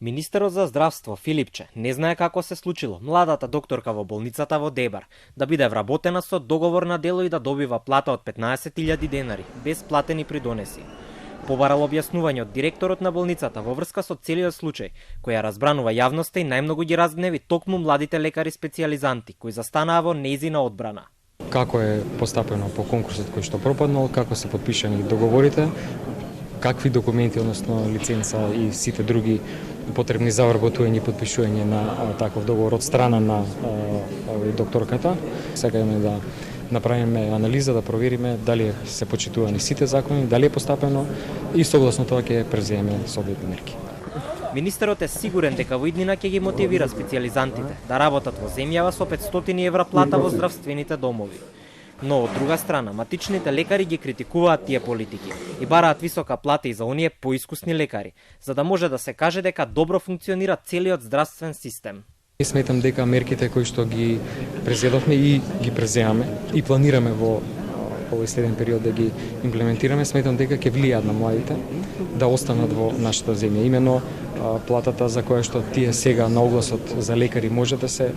Министерот за здравство Филипче не знае како се случило младата докторка во болницата во Дебар да биде вработена со договор на дело и да добива плата од 15.000 денари, без платени придонеси. Побарал објаснување од директорот на болницата во врска со целиот случај, кој ја разбранува јавноста и најмногу ги разгневи токму младите лекари специјализанти кои застанаа во нејзина одбрана. Како е постапено по конкурсот кој што пропаднал, како се подпишани договорите, какви документи, односно лиценца и сите други потребни за вработување и подпишување на таков договор од страна на докторката. Сакаме да направиме анализа, да провериме дали се почитувани сите закони, дали е постапено и согласно тоа ќе преземеме соодветни мерки. Министерот е сигурен дека во иднина ќе ги мотивира специјализантите да работат во земјава со 500 евра плата во здравствените домови. Но од друга страна, матичните лекари ги критикуваат тие политики и бараат висока плата и за оние поискусни лекари, за да може да се каже дека добро функционира целиот здравствен систем. Сметам дека мерките кои што ги презедовме и ги преземаме и планираме во овој следен период да ги имплементираме, сметам дека ќе влијаат на младите да останат во нашата земја. Имено платата за која што тие сега на огласот за лекари може да се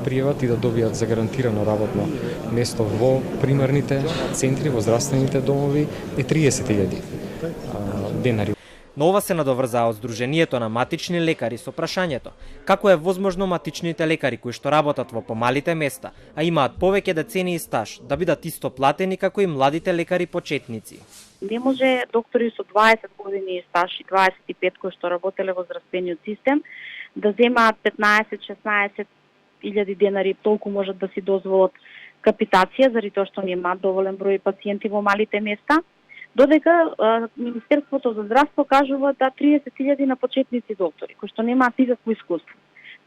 пријават и да добијат загарантирано работно место во примарните центри, во здравствените домови е 30.000 денари. Но ова се надоврзаа од Сдруженијето на матични лекари со прашањето како е возможно матичните лекари кои што работат во помалите места, а имаат повеќе децени и стаж, да бидат исто платени како и младите лекари почетници. Не може доктори со 20 години стаж и 25 кои што работеле во здравствениот систем да земаат 15-16 илјади денари, толку можат да си дозволат капитација, заради тоа што немаат доволен број пациенти во малите места, додека Министерството за здравство кажува да 30.000 на почетници доктори, кои што немаат никакво искуство.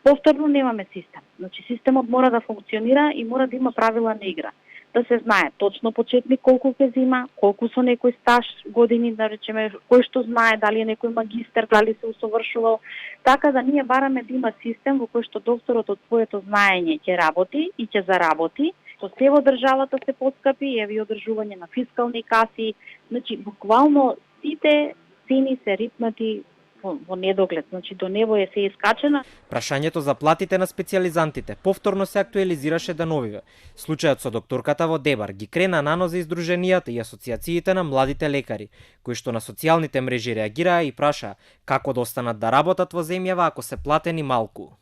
Повторно немаме систем. Значи системот мора да функционира и мора да има правила на игра. Да се знае точно почетник колку ќе зема, колку со некој стаж години, да речеме, кој што знае дали е некој магистер, дали се усовршувал, така да ние бараме да има систем во кој што докторот од своето знаење ќе работи и ќе заработи, со се во државата се поскапи, еви одржување на фискални каси, значи буквално сите цени се рипнати во недоглед, значи до небо е се искачена. Прашањето за платите на специјализантите повторно се актуелизираше деновиве. Случајот со докторката во Дебар ги крена на нозе издруженијата и асоциациите на младите лекари, кои што на социјалните мрежи реагираа и прашаа како да останат да работат во земјава ако се платени малку.